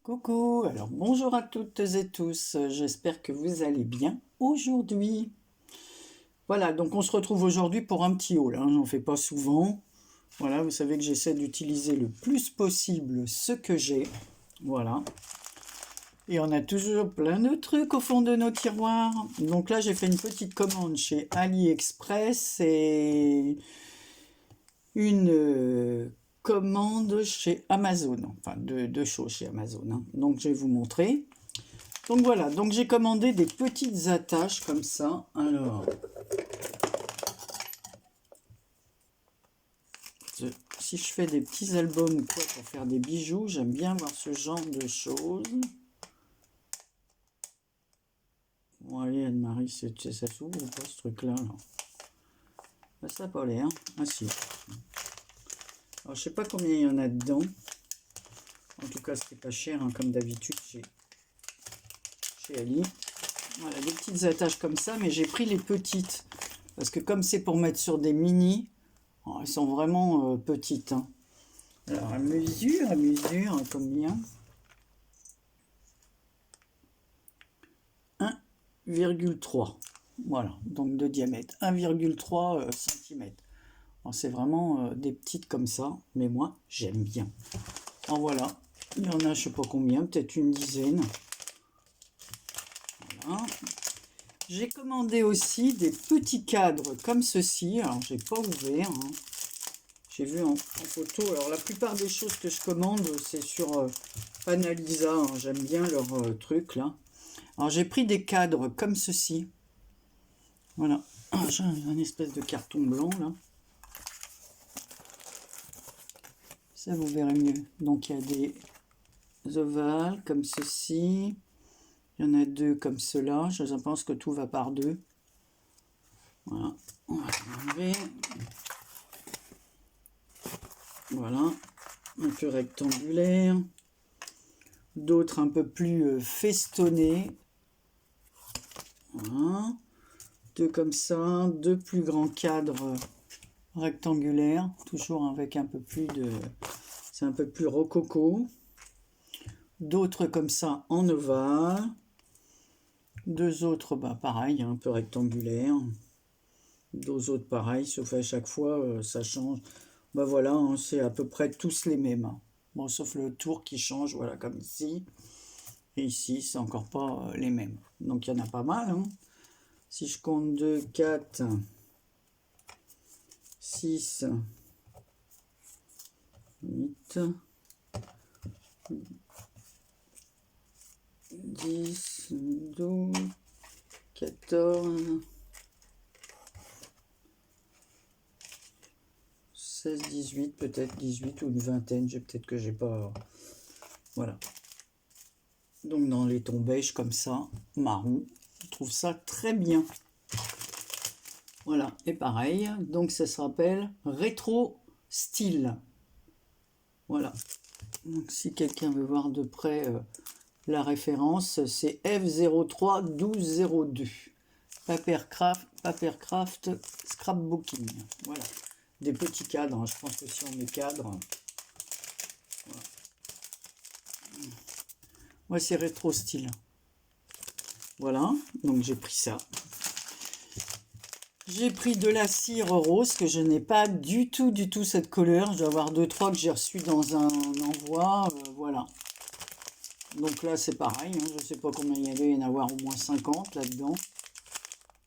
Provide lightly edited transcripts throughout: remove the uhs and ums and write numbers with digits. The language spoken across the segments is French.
Coucou, alors bonjour à toutes et tous, j'espère que vous allez bien aujourd'hui. Voilà, donc on se retrouve aujourd'hui pour un petit haul, hein, j'en fais pas souvent. Voilà, vous savez que j'essaie d'utiliser le plus possible ce que j'ai. Voilà. Et on a toujours plein de trucs au fond de nos tiroirs. Donc là, j'ai fait une petite commande chez AliExpress et une commande chez Amazon. Enfin, deux choses chez Amazon, hein. Donc je vais vous montrer. Donc voilà, donc j'ai commandé des petites attaches comme ça. Alors, si je fais des petits albums ou quoi pour faire des bijoux, j'aime bien voir ce genre de choses. Bon allez Anne-Marie, ça s'ouvre ou pas ce truc-là là? Ben, ça n'a pas l'air. Ah si. Alors je sais pas combien il y en a dedans. En tout cas c'était pas cher, hein, comme d'habitude chez Ali. Voilà, des petites attaches comme ça, mais j'ai pris les petites. Parce que comme c'est pour mettre sur des mini, oh, elles sont vraiment petites, hein. Alors, elle mesure combien? 1,3. Voilà, donc de diamètre. 1,3 cm. C'est vraiment des petites comme ça, mais moi, j'aime bien. En voilà, il y en a je sais pas combien, peut-être une dizaine. Voilà. J'ai commandé aussi des petits cadres comme ceci. Alors, j'ai pas ouvert, hein. J'ai vu en photo. Alors, la plupart des choses que je commande, c'est sur Panalisa, hein. J'aime bien leur truc, là. Alors, j'ai pris des cadres comme ceci. Voilà. J'ai un espèce de carton blanc, là. Ça, vous verrez mieux. Donc, il y a des ovales comme ceci. Il y en a deux comme cela. Je pense que tout va par deux. Voilà. On va enlever. Voilà. Un peu rectangulaire. D'autres un peu plus festonnés. Voilà. Deux comme ça. Deux plus grands cadres rectangulaires. Toujours avec un peu plus de... C'est un peu plus rococo. D'autres comme ça en ovale. Deux autres, bah pareil, un peu rectangulaire. Deux autres pareil, sauf à chaque fois ça change. Bah voilà, hein, c'est à peu près tous les mêmes, hein. Bon, sauf le tour qui change, voilà, comme ici. Et ici, c'est encore pas les mêmes. Donc il y en a pas mal, hein. Si je compte 2, 4, 6, 8, 10, 12, 14, 16, 18, peut-être 18 ou une vingtaine, peut-être que j'ai pas... Voilà. Donc dans les tons beige comme ça, marron, je trouve ça très bien. Voilà, et pareil, donc ça se rappelle rétro style. Voilà. Donc si quelqu'un veut voir de près la référence, c'est F031202. Papercraft Scrapbooking. Voilà. Des petits cadres, hein. Je pense que si on met cadre... Voilà. Ouais, c'est rétro style. Voilà, donc j'ai pris ça. J'ai pris de la cire rose que je n'ai pas du tout cette couleur. Je dois avoir 2-3 que j'ai reçu dans un envoi. Voilà. Donc là c'est pareil, hein. Je ne sais pas combien il y avait, il y en a avoir au moins 50 là-dedans.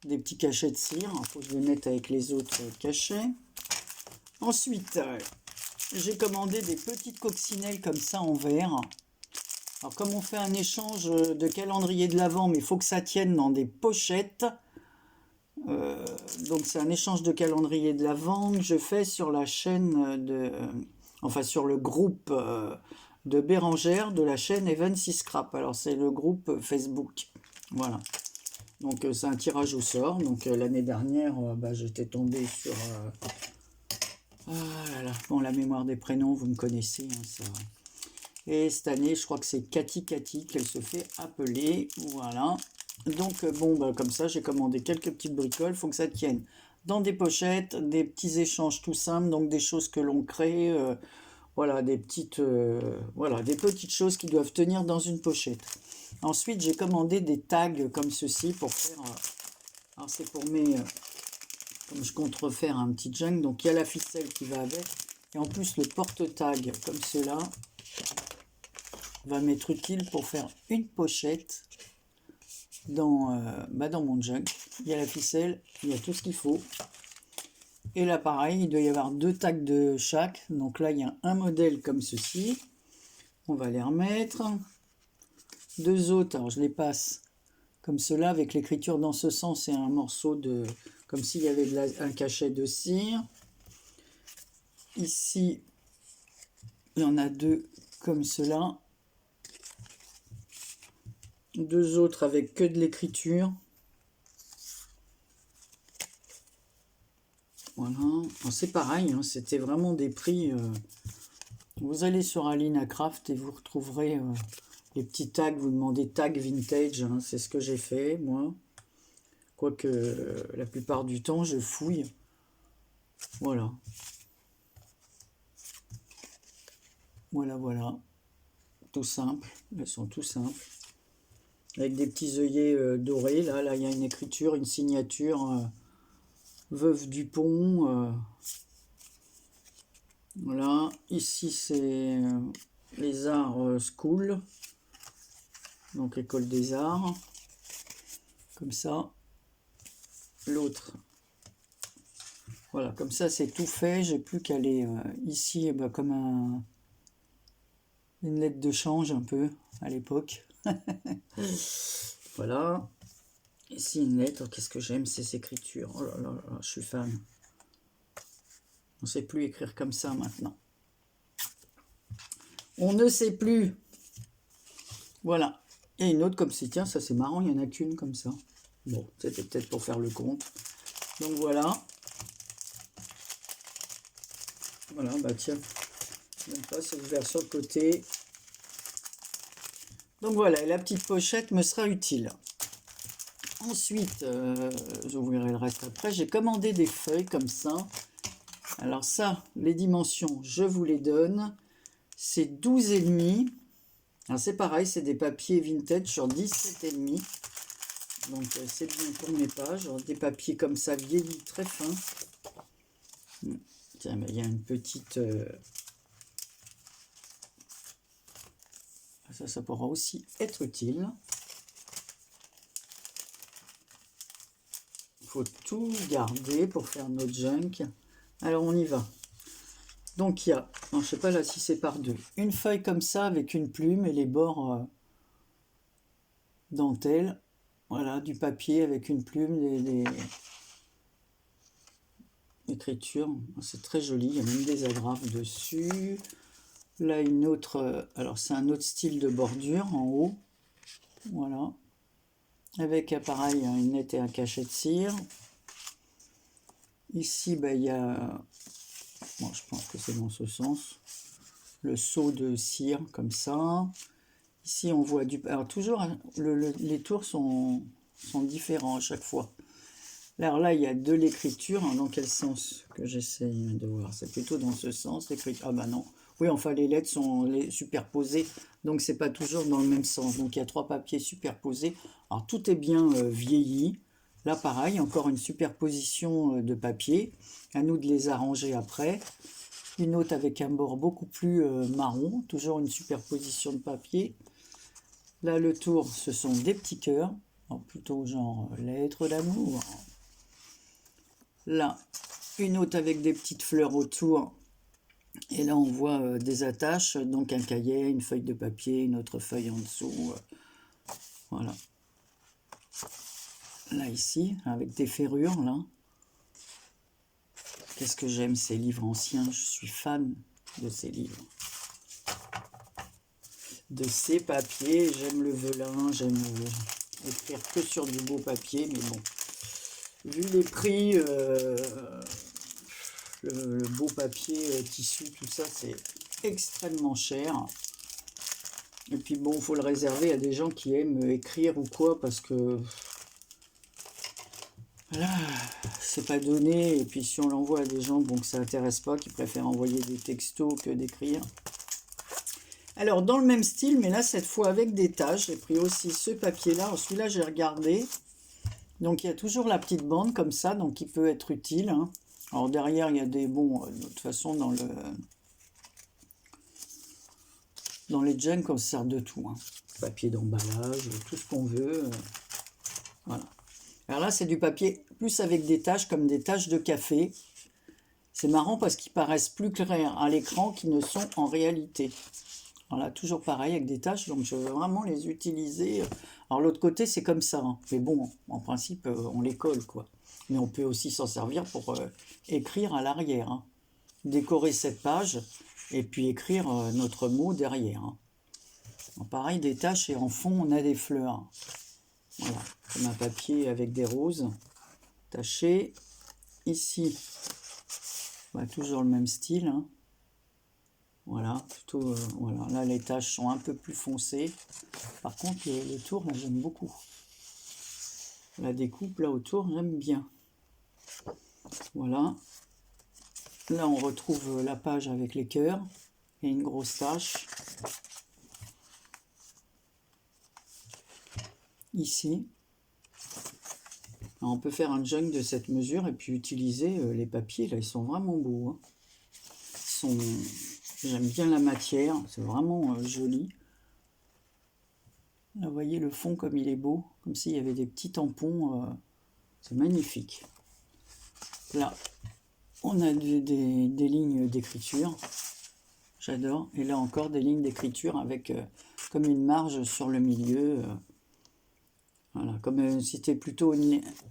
Des petits cachets de cire. Il faut que je les mette avec les autres cachets. Ensuite, j'ai commandé des petites coccinelles comme ça en verre. Alors comme on fait un échange de calendrier de l'Avent, mais il faut que ça tienne dans des pochettes. Donc c'est un échange de calendrier de l'Avent que je fais sur la chaîne de... enfin sur le groupe de Bérangère de la chaîne Even si Scrap. Alors c'est le groupe Facebook. Voilà. Donc c'est un tirage au sort. Donc l'année dernière, bah, j'étais tombé sur... ah là là. Bon, la mémoire des prénoms, vous me connaissez, hein, ça... Et cette année, je crois que c'est Cathy qu'elle se fait appeler. Voilà. Donc, bon, bah, comme ça, j'ai commandé quelques petites bricoles. Il faut que ça tienne dans des pochettes, des petits échanges tout simples, donc des choses que l'on crée. Voilà, voilà, des petites choses qui doivent tenir dans une pochette. Ensuite, j'ai commandé des tags comme ceci pour faire... alors, c'est pour mes... comme je compte refaire un petit junk, donc il y a la ficelle qui va avec. Et en plus, le porte-tag, comme cela, va m'être utile pour faire une pochette dans mon junk. Il y a la ficelle, il y a tout ce qu'il faut. Et là, pareil, il doit y avoir 2 tags de chaque. Donc là, il y a un modèle comme ceci. On va les remettre. 2 autres, alors je les passe comme cela, avec l'écriture dans ce sens et un morceau de... comme s'il y avait un cachet de cire. Ici, il y en a 2 comme cela. 2 autres avec que de l'écriture. Voilà, c'est pareil, hein, c'était vraiment des prix. Vous allez sur Alina Craft et vous retrouverez les petits tags. Vous demandez tag vintage, hein, c'est ce que j'ai fait moi. Quoique la plupart du temps je fouille. Voilà. Voilà. Tout simple, elles sont tout simples. Avec des petits œillets dorés, là il y a une écriture, une signature. Veuve Dupont. Voilà, ici c'est les arts school, donc école des arts, comme ça. L'autre, voilà, comme ça c'est tout fait. J'ai plus qu'à aller ici, comme une lettre de change un peu à l'époque. Voilà, ici une lettre. Qu'est-ce que j'aime ces écritures, oh là là, je suis fan. On ne sait plus écrire comme ça maintenant. On ne sait plus. Voilà. Et une autre comme c'est, tiens, ça c'est marrant, il n'y en a qu'une comme ça. Bon, c'était peut-être pour faire le compte. Donc voilà. Voilà, tiens. Même pas, c'est ouvert sur le côté. Donc voilà, et la petite pochette me sera utile. Ensuite, j'ouvrirai le reste après. J'ai commandé des feuilles comme ça. Alors ça, les dimensions, je vous les donne. C'est 12,5. Alors c'est pareil, c'est des papiers vintage sur 17,5. Donc c'est bien pour mes pages. Des papiers comme ça, vieillis, très fins. Tiens, il y a une petite... Ça pourra aussi être utile. Il faut tout garder pour faire notre junk. Alors on y va. Donc il y a, je ne sais pas là si c'est par 2, une feuille comme ça avec une plume et les bords dentelle. Voilà, du papier avec une plume, les écritures. C'est très joli, il y a même des agrafes dessus. Là une autre, alors c'est un autre style de bordure en haut. Voilà. Avec pareil une nette et un cachet de cire. Ici, il y a, bon, je pense que c'est dans ce sens, le seau de cire comme ça. Ici, on voit du... Alors toujours, les tours sont différents à chaque fois. Alors là, il y a de l'écriture. Hein, dans quel sens que j'essaie de voir? C'est plutôt dans ce sens, l'écriture. Ah bah non. Oui, enfin, les lettres sont superposées, donc c'est pas toujours dans le même sens. Donc il y a 3 papiers superposés. Alors tout est bien vieilli. Là, pareil, encore une superposition de papier. À nous de les arranger après. Une autre avec un bord beaucoup plus marron. Toujours une superposition de papier. Là, le tour, ce sont des petits cœurs. Plutôt genre lettres d'amour. Là, une autre avec des petites fleurs autour. Et là, on voit des attaches. Donc un cahier, une feuille de papier, une autre feuille en dessous. Voilà. Là, ici, avec des ferrures, là. Qu'est-ce que j'aime ces livres anciens. Je suis fan de ces livres. De ces papiers. J'aime le velin. J'aime écrire que sur du beau papier. Mais bon, vu les prix, le beau papier, tissu, tout ça, c'est extrêmement cher. Et puis bon, il faut le réserver à des gens qui aiment écrire ou quoi, parce que Là, c'est pas donné. Et puis si on l'envoie à des gens bon, que ça intéresse pas, qui préfèrent envoyer des textos que d'écrire. Alors, dans le même style, mais là, cette fois avec des taches, j'ai pris aussi ce papier-là. Celui-là, j'ai regardé. Donc, il y a toujours la petite bande comme ça, donc qui peut être utile. Hein. Alors, derrière, il y a des... Bon, de toute façon, dans les jams, on se sert de tout. Hein. Papier d'emballage, tout ce qu'on veut. Voilà. Alors là, c'est du papier plus avec des taches, comme des taches de café. C'est marrant parce qu'ils paraissent plus clairs à l'écran qu'ils ne sont en réalité. Voilà, toujours pareil avec des taches, donc je veux vraiment les utiliser. Alors l'autre côté, c'est comme ça. Hein. Mais bon, en principe, on les colle, quoi. Mais on peut aussi s'en servir pour écrire à l'arrière. Hein. Décorer cette page et puis écrire notre mot derrière. Hein. Pareil, des taches et en fond, on a des fleurs. Voilà, comme un papier avec des roses tachées. Ici, bah, toujours le même style. Hein. Voilà, plutôt, voilà. Là, les taches sont un peu plus foncées. Par contre, le tour, là, j'aime beaucoup. La découpe, là, autour, j'aime bien. Voilà. Là, on retrouve la page avec les cœurs et une grosse tache. Ici. Alors, on peut faire un junk de cette mesure et puis utiliser les papiers. Là, ils sont vraiment beaux. Hein. J'aime bien la matière. C'est vraiment joli. Là, vous voyez le fond comme il est beau. Comme s'il y avait des petits tampons. C'est magnifique. Là, on a des lignes d'écriture. J'adore. Et là encore, des lignes d'écriture avec comme une marge sur le milieu. Voilà, comme si c'était plutôt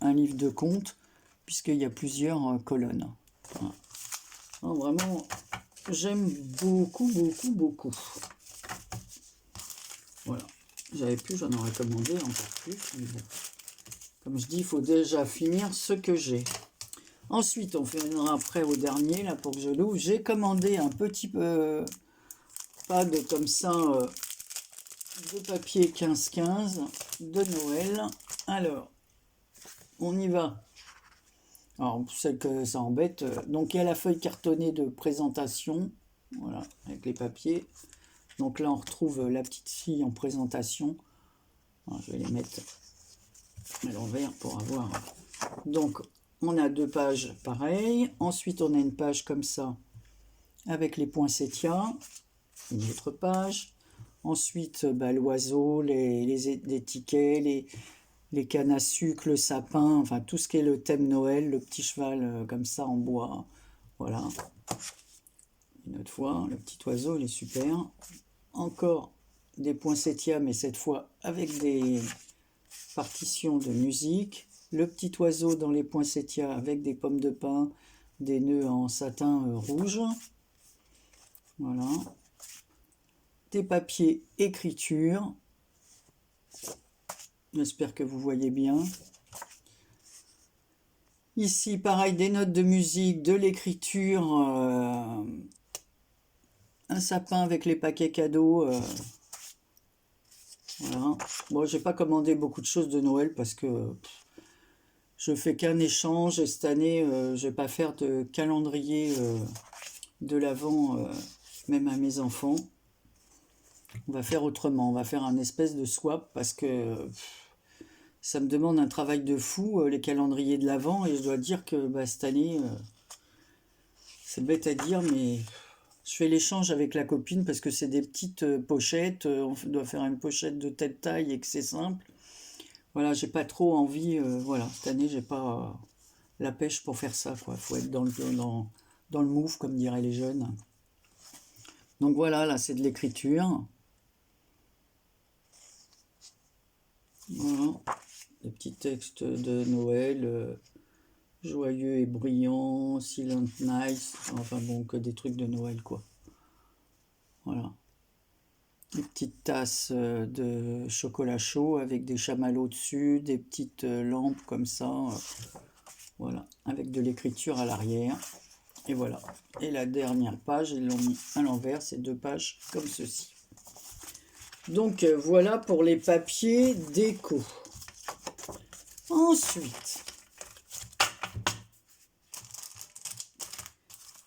un livre de contes, puisqu'il y a plusieurs colonnes. Voilà. Alors, vraiment, j'aime beaucoup, beaucoup, beaucoup. Voilà. J'avais plus, j'en aurais commandé encore plus. Mais bon. Comme je dis, il faut déjà finir ce que j'ai. Ensuite, on viendra après au dernier, là, pour que je l'ouvre. J'ai commandé un petit pad comme ça, de papier 15-15 de Noël. Alors, on y va. Alors, c'est que ça embête. Donc, il y a la feuille cartonnée de présentation. Voilà, avec les papiers. Donc là, on retrouve la petite fille en présentation. Alors, je vais les mettre à l'envers pour avoir... Donc, on a deux pages pareilles. Ensuite, on a une page comme ça avec les poinsettias. Une autre page. Ensuite, l'oiseau, les tickets, les cannes à sucre, le sapin, enfin tout ce qui est le thème Noël, le petit cheval comme ça en bois. Voilà. Une autre fois, le petit oiseau, il est super. Encore des poinsettias, mais cette fois avec des partitions de musique. Le petit oiseau dans les poinsettias avec des pommes de pin, des nœuds en satin rouge. Voilà. Des papiers écriture. J'espère que vous voyez bien. Ici, pareil, des notes de musique, de l'écriture, un sapin avec les paquets cadeaux. Voilà. Bon, j'ai pas commandé beaucoup de choses de Noël parce que je fais qu'un échange et cette année, je vais pas faire de calendrier de l'Avent, même à mes enfants. On va faire autrement, on va faire un espèce de swap parce que ça me demande un travail de fou, les calendriers de l'Avent, et je dois dire que cette année, c'est bête à dire, mais je fais l'échange avec la copine parce que c'est des petites pochettes, on doit faire une pochette de telle taille et que c'est simple. Voilà, j'ai pas trop envie, voilà, cette année, j'ai pas la pêche pour faire ça, quoi. Faut être dans le move, comme diraient les jeunes. Donc voilà, là, c'est de l'écriture. Voilà, des petits textes de Noël, joyeux et brillant, Silent Night, enfin bon, que des trucs de Noël, quoi. Voilà. Des petites tasses de chocolat chaud avec des chamallows dessus, des petites lampes comme ça, voilà, avec de l'écriture à l'arrière. Et voilà. Et la dernière page, ils l'ont mis à l'envers, c'est deux pages comme ceci. Donc voilà pour les papiers déco. Ensuite,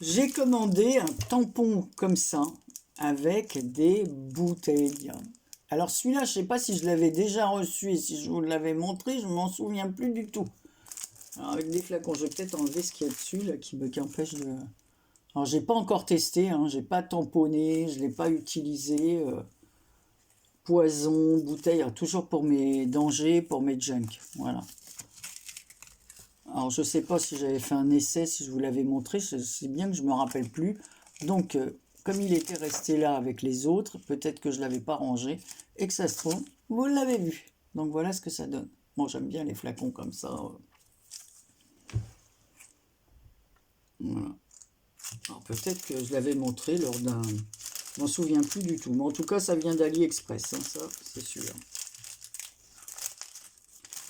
J'ai commandé un tampon comme ça, avec des bouteilles. Alors celui-là, je ne sais pas si je l'avais déjà reçu et si je vous l'avais montré, je ne m'en souviens plus du tout. Alors avec des flacons, je vais peut-être enlever ce qu'il y a dessus, là, qui empêche de... Alors j'ai pas encore testé, hein, j'ai pas tamponné, je l'ai pas utilisé. Poison, bouteille, alors, toujours pour mes dangers, pour mes junk. Voilà. Alors je sais pas si j'avais fait un essai, si je vous l'avais montré, c'est bien que je me rappelle plus. Donc comme il était resté là avec les autres, peut-être que je l'avais pas rangé et que ça se trouve, vous l'avez vu. Donc voilà ce que ça donne. Bon, j'aime bien les flacons comme ça. Voilà. Alors peut-être que je l'avais montré lors d'un... Je m'en souviens plus du tout. Mais en tout cas, ça vient d'AliExpress, hein, ça, c'est sûr.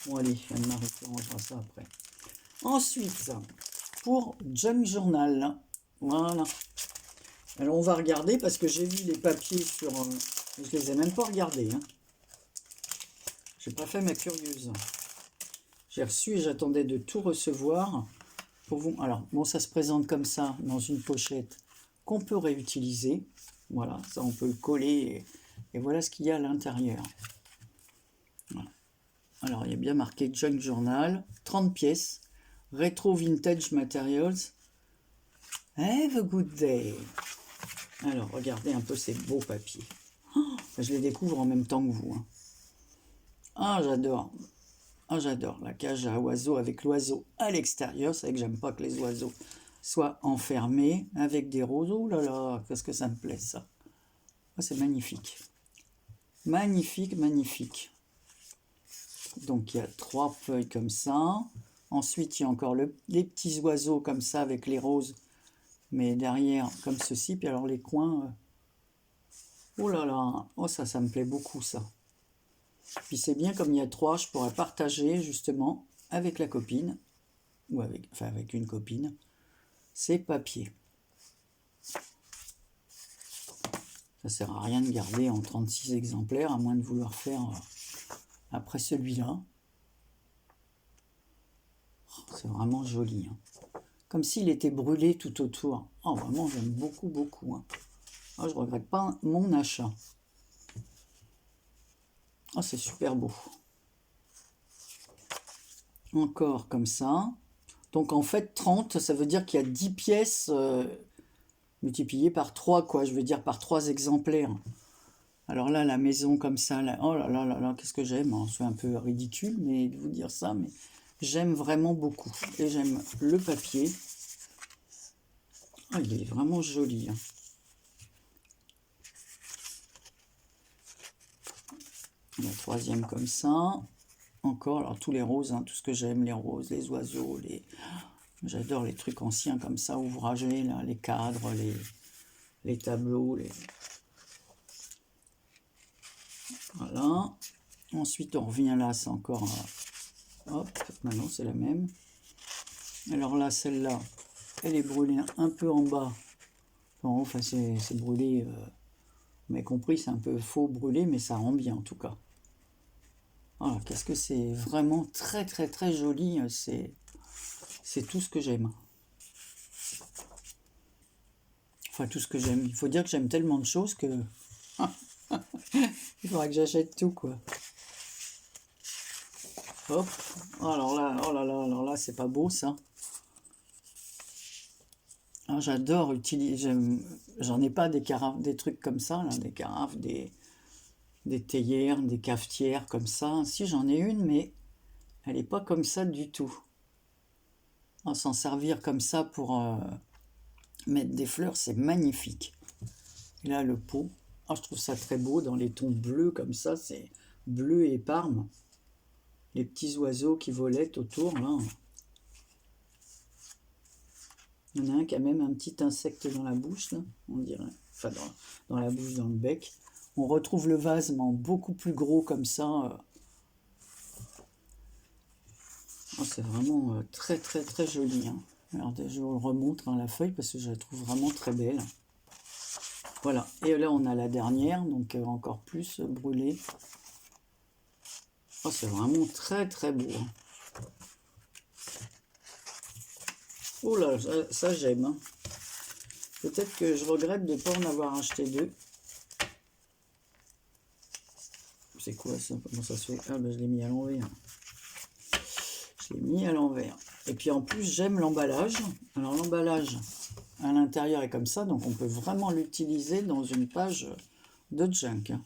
Bon, allez, Anne-Marie, on rangera ça après. Ensuite, pour Junk Journal, voilà. Alors, on va regarder parce que j'ai vu les papiers sur... je les ai même pas regardés. Hein. J'ai pas fait ma curieuse. J'ai reçu et j'attendais de tout recevoir. Pour vous. Alors, bon, ça se présente comme ça, dans une pochette qu'on peut réutiliser. Voilà, ça on peut le coller et voilà ce qu'il y a à l'intérieur. Voilà. Alors, il y a bien marqué Junk Journal, 30 pièces, Retro Vintage Materials. Have a good day. Alors, regardez un peu ces beaux papiers. Oh, je les découvre en même temps que vous. Hein. Ah, j'adore. Ah, j'adore la cage à oiseaux avec l'oiseau à l'extérieur. C'est vrai que j'aime pas que les oiseaux soient enfermés avec des roses. Oh là là, qu'est-ce que ça me plaît ça. Ah, c'est magnifique. Magnifique, magnifique. Donc il y a 3 feuilles comme ça. Ensuite, il y a encore les petits oiseaux comme ça avec les roses. Mais derrière, comme ceci. Puis alors les coins... oh là là, oh ça me plaît beaucoup ça. Puis c'est bien comme il y a 3, je pourrais partager justement avec la copine. Ou avec, enfin avec une copine. Ces papiers. Ça sert à rien de garder en 36 exemplaires, à moins de vouloir faire après celui-là. C'est vraiment joli. Hein. Comme s'il était brûlé tout autour. Oh, vraiment, j'aime beaucoup, beaucoup. Hein. Oh, je ne regrette pas mon achat. Oh, c'est super beau. Encore comme ça. Donc en fait, 30, ça veut dire qu'il y a 10 pièces multipliées par 3, quoi. Je veux dire par 3 exemplaires. Alors là, la maison comme ça, là, oh là là là là, qu'est-ce que j'aime. Hein. C'est un peu ridicule mais de vous dire ça, mais j'aime vraiment beaucoup. Et j'aime le papier. Oh, il est vraiment joli. Hein. La troisième comme ça. Encore, alors tous les roses, hein, tout ce que j'aime, les roses, les oiseaux, j'adore les trucs anciens comme ça, ouvragés, là, les cadres, les tableaux. Voilà. Ensuite, on revient là, c'est encore... hop, maintenant c'est la même. Alors là, celle-là, elle est brûlée un peu en bas. Enfin, c'est brûlé, vous m'avez compris, c'est un peu faux brûlé, mais ça rend bien en tout cas. Voilà, qu'est-ce que c'est vraiment très très très joli, c'est tout ce que j'aime. Enfin, tout ce que j'aime. Il faut dire que j'aime tellement de choses que... il faudra que j'achète tout, quoi. Hop. Alors là, oh là là, alors là, c'est pas beau, ça. Ah, j'adore utiliser... J'en ai pas des carafes, des trucs comme ça, là, des carafes, des théières, des cafetières, comme ça. Si, j'en ai une, mais elle est pas comme ça du tout. On s'en servir comme ça pour... mettre des fleurs, c'est magnifique. Et là, le pot, oh, je trouve ça très beau dans les tons bleus comme ça, c'est bleu et parme. Les petits oiseaux qui volaient autour, là. Il y en a un qui a même un petit insecte dans la bouche, là, on dirait. Enfin, dans la bouche, dans le bec. On retrouve le vase, mais en beaucoup plus gros comme ça. Oh, c'est vraiment très, très, très joli. Hein. Alors, je vous remontre la feuille parce que je la trouve vraiment très belle. Voilà, et là on a la dernière, donc encore plus brûlée. Oh, c'est vraiment très très beau. Hein. Oh là, ça j'aime. Hein. Peut-être que je regrette de ne pas en avoir acheté 2. C'est quoi ça? Comment ça se fait? Ah ben je l'ai mis à l'envers. Je l'ai mis à l'envers. Et puis en plus j'aime l'emballage. Alors l'emballage à l'intérieur est comme ça, donc on peut vraiment l'utiliser dans une page de junk.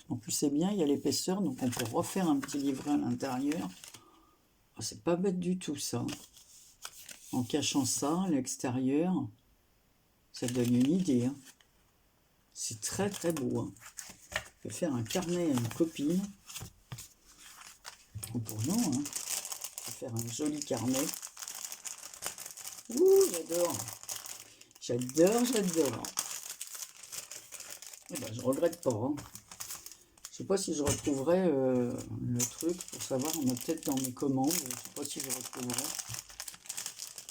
En plus c'est bien, il y a l'épaisseur, donc on peut refaire un petit livret à l'intérieur. Oh, c'est pas bête du tout ça. En cachant ça à l'extérieur, ça donne une idée. Hein. C'est très très beau. Hein. On peut faire un carnet à une copine. Ou pour nous, hein. On peut faire un joli carnet. Ouh, j'adore. J'adore, j'adore. Eh ben, je regrette pas. Hein. Je sais pas si je retrouverai le truc pour savoir. On a peut-être dans mes commandes. Je sais pas si je retrouverai.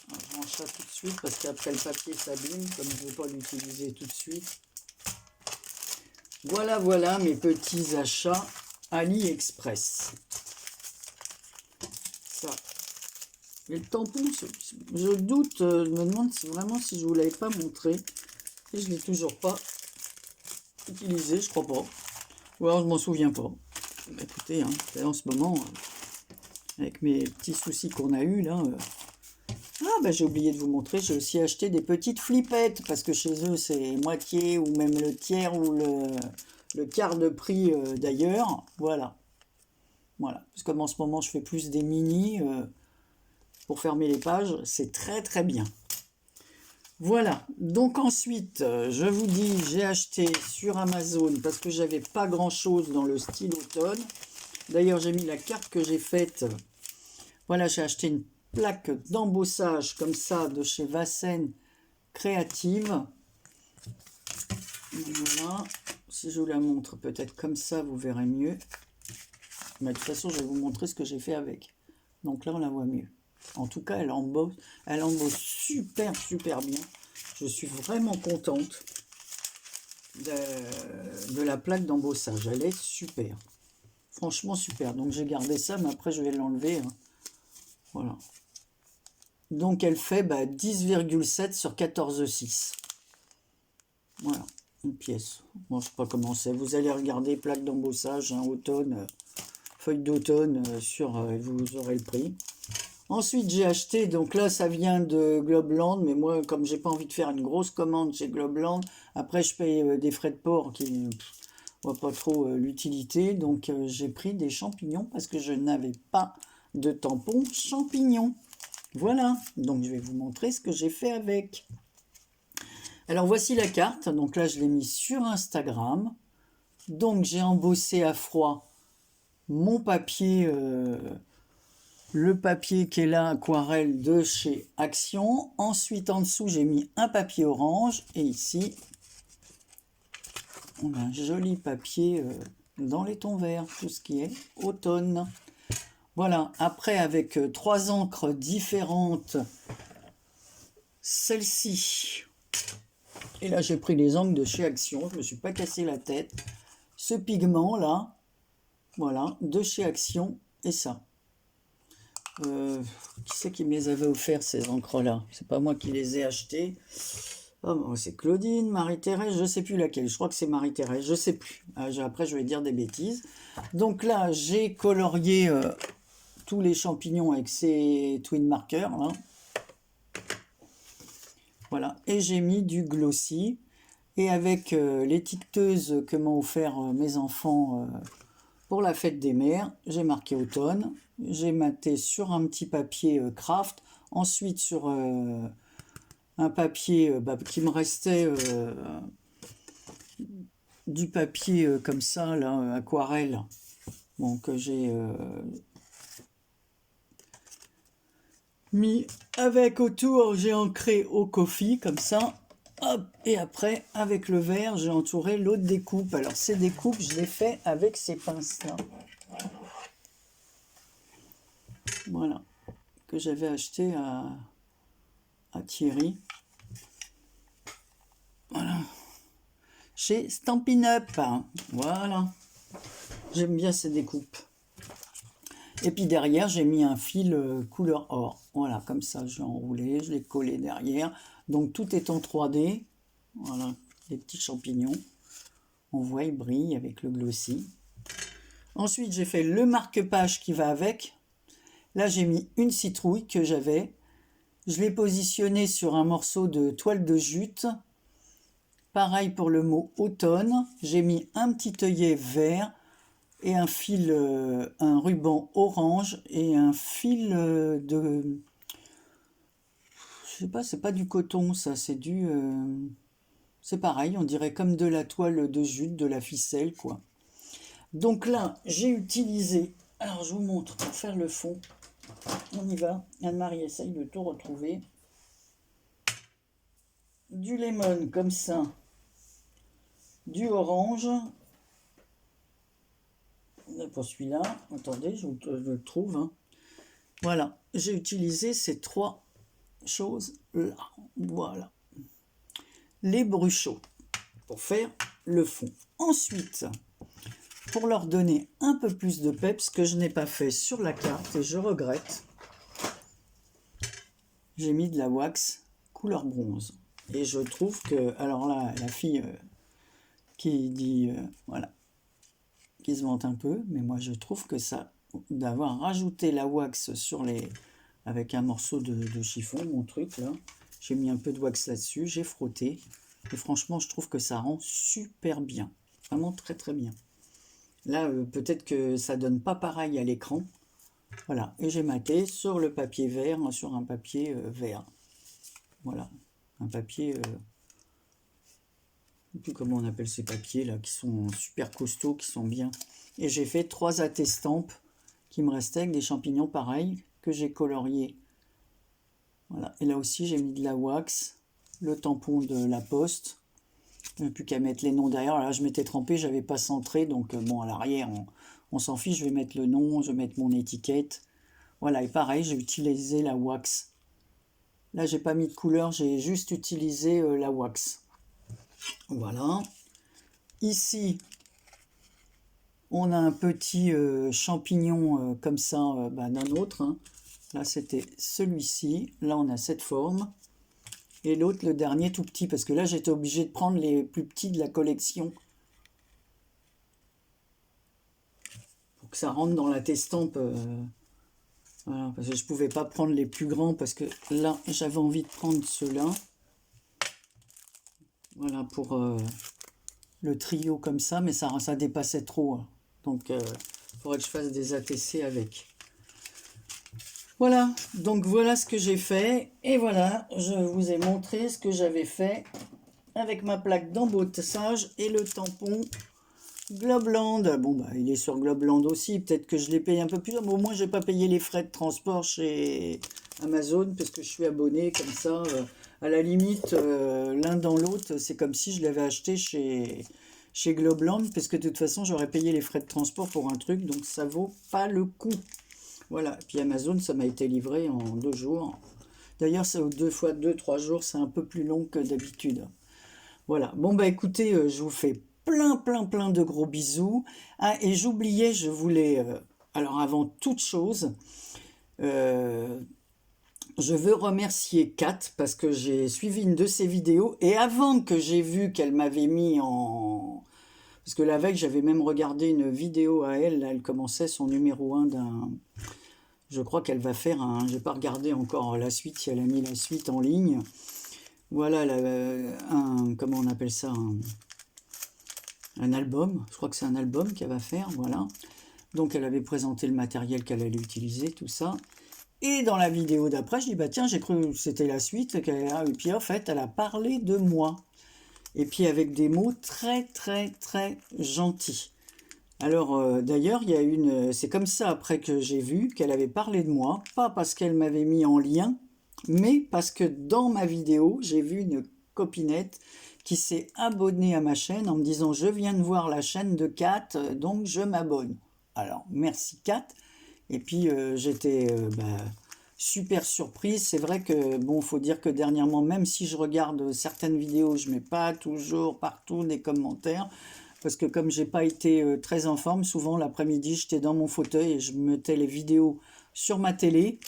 Alors, je range ça tout de suite parce qu'après le papier s'abîme, comme je ne vais pas l'utiliser tout de suite. Voilà, voilà mes petits achats AliExpress. Ça. Et le tampon, je doute, je me demande si vraiment si je vous l'avais pas montré. Et je ne l'ai toujours pas utilisé, je crois pas. Ou alors je m'en souviens pas. Bah, écoutez, hein, en ce moment, avec mes petits soucis qu'on a eu là. Ah bah j'ai oublié de vous montrer, j'ai aussi acheté des petites flippettes, parce que chez eux c'est moitié ou même le tiers ou le quart de prix d'ailleurs. Voilà. Voilà. Parce que comme en ce moment je fais plus des mini pour fermer les pages, c'est très très bien. Voilà. Donc ensuite, je vous dis, j'ai acheté sur Amazon parce que j'avais pas grand chose dans le style automne. D'ailleurs j'ai mis la carte que j'ai faite. Voilà, j'ai acheté une plaque d'embossage comme ça de chez Vassen Créative. Voilà. Si je vous la montre peut-être comme ça, vous verrez mieux. Mais de toute façon, je vais vous montrer ce que j'ai fait avec. Donc là, on la voit mieux. En tout cas, elle embosse super, super bien. Je suis vraiment contente de la plaque d'embossage. Elle est super. Franchement, super. Donc, j'ai gardé ça, mais après, je vais l'enlever. Hein. Voilà. Donc, elle fait 10,7 sur 14,6. Voilà, une pièce. Bon, je ne sais pas comment c'est. Vous allez regarder plaque d'embossage, hein, automne, feuille d'automne, vous aurez le prix. Ensuite, j'ai acheté, donc là, ça vient de Globeland, mais moi, comme j'ai pas envie de faire une grosse commande chez Globeland, après, je paye des frais de port qui ne voient pas trop l'utilité. Donc, j'ai pris des champignons parce que je n'avais pas de tampon champignons. Voilà, donc je vais vous montrer ce que j'ai fait avec. Alors, voici la carte. Donc là, je l'ai mis sur Instagram. Donc, j'ai embossé à froid mon papier... le papier qui est là, aquarelle de chez Action. Ensuite, en dessous, j'ai mis un papier orange. Et ici, on a un joli papier dans les tons verts, tout ce qui est automne. Voilà, après, avec 3 encres différentes, celle-ci. Et là, j'ai pris les encres de chez Action. Je ne me suis pas cassé la tête. Ce pigment-là, voilà, de chez Action. Et ça. Qui c'est qui me les avait offerts ces encres-là? C'est pas moi qui les ai achetés. Oh, c'est Claudine, Marie-Thérèse, je sais plus laquelle. Je crois que c'est Marie-Thérèse, je sais plus. Après, je vais dire des bêtises. Donc là, j'ai colorié tous les champignons avec ces twin markers. Là. Voilà. Et j'ai mis du glossy. Et avec l'étiqueteuse que m'ont offert mes enfants pour la fête des mères, j'ai marqué automne. J'ai maté sur un petit papier craft. Ensuite, sur un papier qui me restait du papier comme ça, là, aquarelle. Bon, que j'ai mis avec autour, j'ai ancré au coffee, comme ça. Hop, et après, avec le verre, j'ai entouré l'autre découpe. Alors, ces découpes, je les fais avec ces pinces-là. Voilà, que j'avais acheté à Thierry. Voilà. Chez Stampin' Up. Voilà. J'aime bien ces découpes. Et puis derrière, j'ai mis un fil couleur or. Voilà, comme ça, je l'ai enroulé, je l'ai collé derrière. Donc tout est en 3D. Voilà, les petits champignons. On voit, ils brillent avec le glossy. Ensuite, j'ai fait le marque-page qui va avec. Là, j'ai mis une citrouille que j'avais. Je l'ai positionnée sur un morceau de toile de jute. Pareil pour le mot automne. J'ai mis un petit œillet vert et un fil, un ruban orange et un fil de... Je sais pas, c'est pas du coton, ça, c'est du... c'est pareil, on dirait comme de la toile de jute, de la ficelle, quoi. Donc là, j'ai utilisé... Alors, je vous montre pour faire le fond. On y va. Anne-Marie essaye de tout retrouver. Du lemon, comme ça. Du orange. Pour celui-là, attendez, je le trouve. Hein. Voilà, j'ai utilisé ces 3 choses-là. Voilà. Les bruchots pour faire le fond. Ensuite, pour leur donner un peu plus de peps, que je n'ai pas fait sur la carte et je regrette, j'ai mis de la wax couleur bronze. Et je trouve que, alors là, la fille qui dit, voilà, qui se vante un peu, mais moi je trouve que ça, d'avoir rajouté la wax sur les, avec un morceau de chiffon, mon truc là, j'ai mis un peu de wax là-dessus, j'ai frotté, et franchement je trouve que ça rend super bien, vraiment très très bien. Là peut-être que ça donne pas pareil à l'écran, voilà, et j'ai maté sur le papier vert, sur un papier vert, voilà, un papier... je ne sais plus comment on appelle ces papiers là, qui sont super costauds, qui sont bien. Et j'ai fait 3 attestampes qui me restaient avec des champignons pareils que j'ai coloriés. Voilà. Et là aussi j'ai mis de la wax, le tampon de la poste. Il n'y a plus qu'à mettre les noms derrière. Là je m'étais trempé, j'avais pas centré, donc bon à l'arrière on s'en fiche. Je vais mettre le nom, je vais mettre mon étiquette. Voilà, et pareil j'ai utilisé la wax. Là j'ai pas mis de couleur, j'ai juste utilisé la wax. Voilà. Ici, on a un petit champignon comme ça d'un autre. Hein. Là, c'était celui-ci. Là, on a cette forme. Et l'autre, le dernier, tout petit. Parce que là, j'étais obligé de prendre les plus petits de la collection. Pour que ça rentre dans la testampe. Voilà, parce que je ne pouvais pas prendre les plus grands. Parce que là, j'avais envie de prendre ceux-là. Voilà, pour... le trio comme ça, mais ça dépassait trop. Hein. Donc, il faudrait que je fasse des ATC avec. Voilà, donc voilà ce que j'ai fait. Et voilà, je vous ai montré ce que j'avais fait avec ma plaque d'embossage et le tampon Globland. Bon, bah, il est sur Globland aussi. Peut-être que je l'ai payé un peu plus. Mais au moins, je n'ai pas payé les frais de transport chez Amazon parce que je suis abonné comme ça. À la limite, l'un dans l'autre, c'est comme si je l'avais acheté chez Globland, parce que de toute façon, j'aurais payé les frais de transport pour un truc, donc ça vaut pas le coup. Voilà, et puis Amazon, ça m'a été livré en 2 jours. D'ailleurs, c'est 2 fois 2-3 jours, c'est un peu plus long que d'habitude. Voilà, bon bah écoutez, je vous fais plein de gros bisous. Ah, et j'oubliais, je voulais, alors avant toute chose, je veux remercier Kat parce que j'ai suivi une de ses vidéos et avant que j'ai vu qu'elle m'avait mis en... Parce que la veille, j'avais même regardé une vidéo à elle, là, elle commençait son numéro 1 d'un... Je crois qu'elle va faire un... Je n'ai pas regardé encore la suite, si elle a mis la suite en ligne. Voilà, comment on appelle ça, un album. Je crois que c'est un album qu'elle va faire, voilà. Donc elle avait présenté le matériel qu'elle allait utiliser, tout ça. Et dans la vidéo d'après, je dis, bah tiens, j'ai cru que c'était la suite. Et puis en fait, elle a parlé de moi. Et puis avec des mots très gentils. Alors d'ailleurs, il y a une... C'est comme ça après que j'ai vu qu'elle avait parlé de moi. Pas parce qu'elle m'avait mis en lien, mais parce que dans ma vidéo, j'ai vu une copinette qui s'est abonnée à ma chaîne en me disant, je viens de voir la chaîne de Kat, donc je m'abonne. Alors, merci Kat. Et puis j'étais super surprise. C'est vrai que, bon, faut dire que dernièrement, même si je regarde certaines vidéos, je mets pas toujours partout des commentaires. Parce que comme j'ai pas été très en forme, souvent l'après-midi, j'étais dans mon fauteuil et je mettais les vidéos sur ma télé.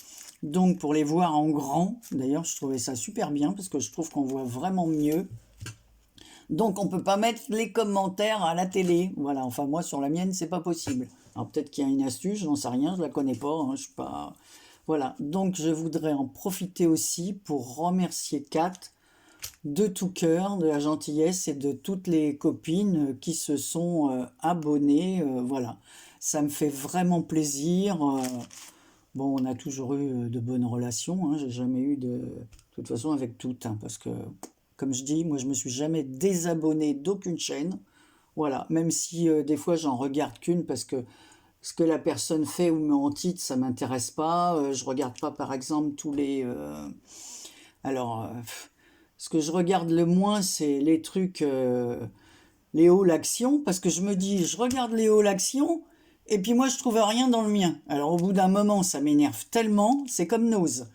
Donc pour les voir en grand, d'ailleurs je trouvais ça super bien parce que je trouve qu'on voit vraiment mieux. Donc on peut pas mettre les commentaires à la télé. Voilà, enfin moi sur la mienne c'est pas possible. Alors peut-être qu'il y a une astuce, je n'en sais rien, je la connais pas, hein, je suis pas. Voilà, donc je voudrais en profiter aussi pour remercier Kat de tout cœur, de la gentillesse et de toutes les copines qui se sont abonnées. Voilà, ça me fait vraiment plaisir. Bon, on a toujours eu de bonnes relations, hein, j'ai jamais eu de toute façon avec toutes, hein, parce que, comme je dis, moi je me suis jamais désabonné d'aucune chaîne. Voilà, même si des fois j'en regarde qu'une parce que ce que la personne fait ou met en titre, ça m'intéresse pas. Je regarde pas par exemple tous les. Alors, ce que je regarde le moins, c'est les trucs Léo l'Action, parce que je me dis, je regarde Léo l'Action, et puis moi je trouve rien dans le mien. Alors au bout d'un moment, ça m'énerve tellement, c'est comme Nose.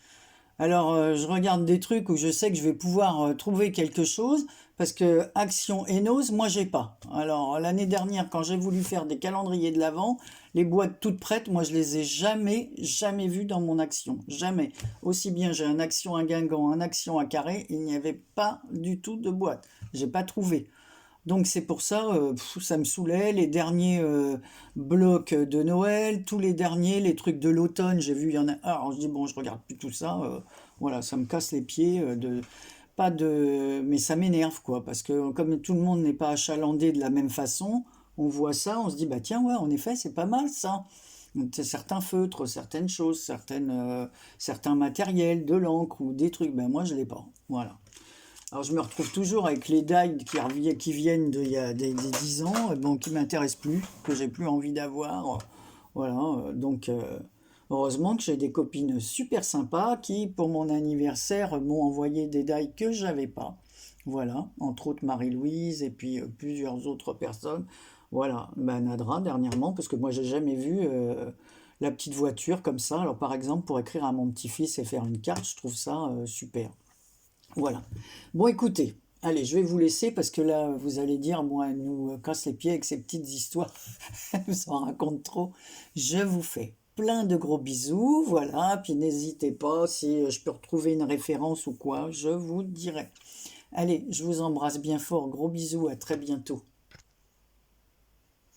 Alors je regarde des trucs où je sais que je vais pouvoir trouver quelque chose, parce que Action et Nose, moi j'ai pas. Alors l'année dernière, quand j'ai voulu faire des calendriers de l'Avent, les boîtes toutes prêtes, moi je les ai jamais vues dans mon Action. Jamais. Aussi bien j'ai un Action à Guingamp, un Action à Carré, il n'y avait pas du tout de boîte. J'ai pas trouvé. Donc c'est pour ça, ça me saoulait. Les derniers blocs de Noël, tous les derniers, les trucs de l'automne, j'ai vu, il y en a un. Alors je dis, bon, je regarde plus tout ça. Voilà, ça me casse les pieds. Pas de, mais ça m'énerve, quoi. Parce que comme tout le monde n'est pas achalandé de la même façon, on voit ça, on se dit, bah tiens, ouais, en effet, c'est pas mal ça. Donc, c'est certains feutres, certaines choses, certains matériels, de l'encre ou des trucs. Ben moi, je l'ai pas. Voilà. Alors je me retrouve toujours avec les die qui viennent d'il y a des 10 ans, bon, qui m'intéressent plus, que j'ai plus envie d'avoir. Voilà, heureusement que j'ai des copines super sympas qui, pour mon anniversaire, m'ont envoyé des die que j'avais pas. Voilà, entre autres Marie-Louise et puis plusieurs autres personnes. Voilà, ben Nadra dernièrement, parce que moi j'ai jamais vu la petite voiture comme ça. Alors par exemple, pour écrire à mon petit-fils et faire une carte, je trouve ça super. Voilà. Bon, écoutez, allez, je vais vous laisser parce que là, vous allez dire, moi, elle nous casse les pieds avec ces petites histoires. Elle nous en raconte trop. Je vous fais plein de gros bisous, voilà. Puis n'hésitez pas, si je peux retrouver une référence ou quoi, je vous dirai. Allez, je vous embrasse bien fort. Gros bisous, à très bientôt.